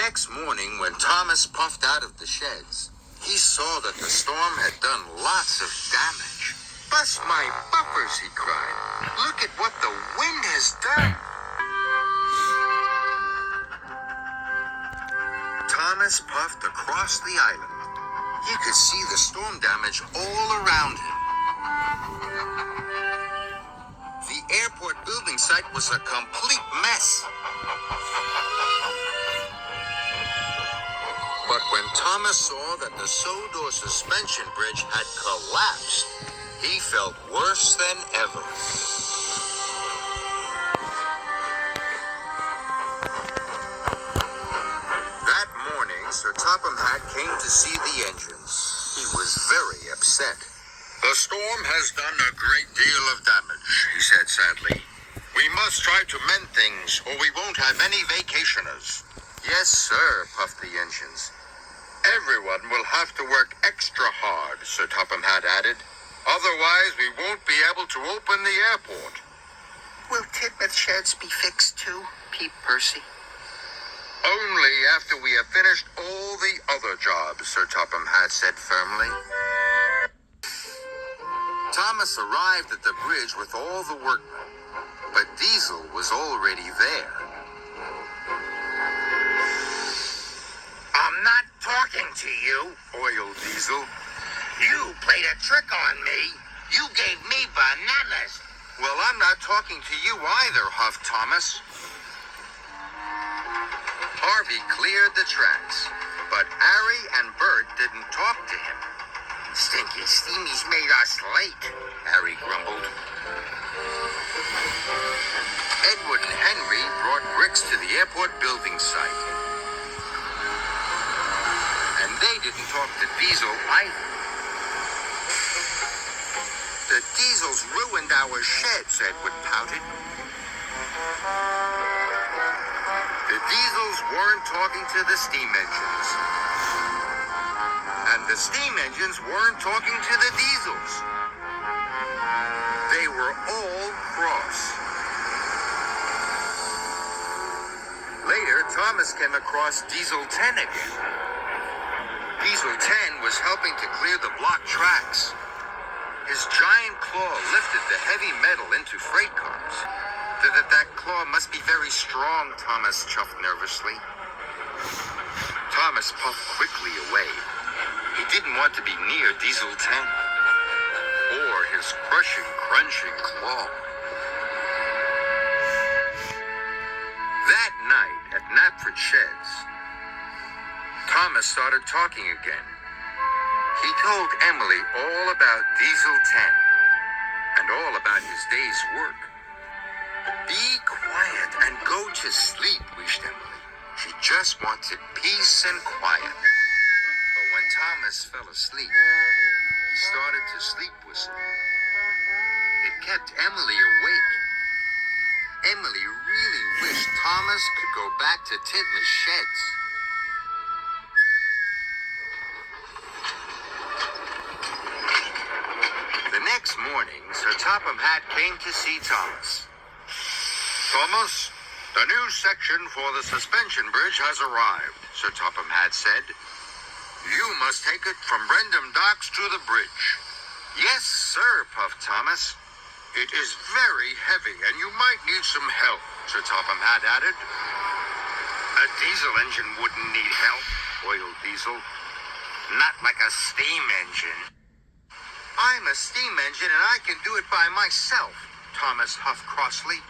next morning, when Thomas puffed out of the sheds, he saw that the storm had done lots of damage. "Bust my bumpers," he cried. "Look at what the wind has done." Thomas puffed across the island. He could see the storm damage all around him. The airport building site was a complete mess. But when Thomas saw that the sewed-door suspension bridge had collapsed, he felt worse than ever. That morning, Sir Topham Hatt came to see the engines. He was very upset. "The storm has done a great deal of damage," he said sadly. "We must try to mend things, or we won't have any vacationers." "Yes, sir," puffed the engines. "Everyone will have to work extra hard," Sir Topham Hatt added. "Otherwise, we won't be able to open the airport." "Will Tidmouth sheds be fixed too?" peeped Percy. "Only after we have finished all the other jobs," Sir Topham Hatt said firmly. Thomas arrived at the bridge with all the workmen, but Diesel was already there. "I'm not talking to you," oiled Diesel. "You played a trick on me. You gave me bananas." "Well, I'm not talking to you either," huffed Thomas. Harvey cleared the tracks, but Harry and Bert didn't talk to him. "Stinky Steamy's made us late," Harry grumbled. Edward and Henry brought bricks to the airport building site. And they didn't talk to Diesel either. "The Diesels ruined our sheds," Edward pouted. The Diesels weren't talking to the steam engines. And the steam engines weren't talking to the Diesels. They were all cross. Later, Thomas came across Diesel 10 again. Diesel 10 was helping to clear the blocked tracks. His giant claw lifted the heavy metal into freight cars. That claw must be very strong, Thomas chuffed nervously. Thomas puffed quickly away. He didn't want to be near Diesel 10 or his crushing, crunching claw. That night at Knapford Sheds, Thomas started talking again. He told Emily all about Diesel 10 and all about his day's work. "Be quiet and go to sleep," wished Emily. She just wanted peace and quiet. But when Thomas fell asleep, he started to sleep whistle. It kept Emily awake. Emily really wished Thomas could go back to Tidmouth Sheds. The next morning, Sir Topham Hatt came to see Thomas. "Thomas, the new section for the suspension bridge has arrived," Sir Topham Hatt said. "You must take it from Brendam Docks to the bridge." "Yes, sir," puffed Thomas. "It is very heavy, and you might need some help," Sir Topham Hatt added. "A diesel engine wouldn't need help," oiled Diesel. "Not like a steam engine." "I'm a steam engine, and I can do it by myself," Thomas huffed crossly.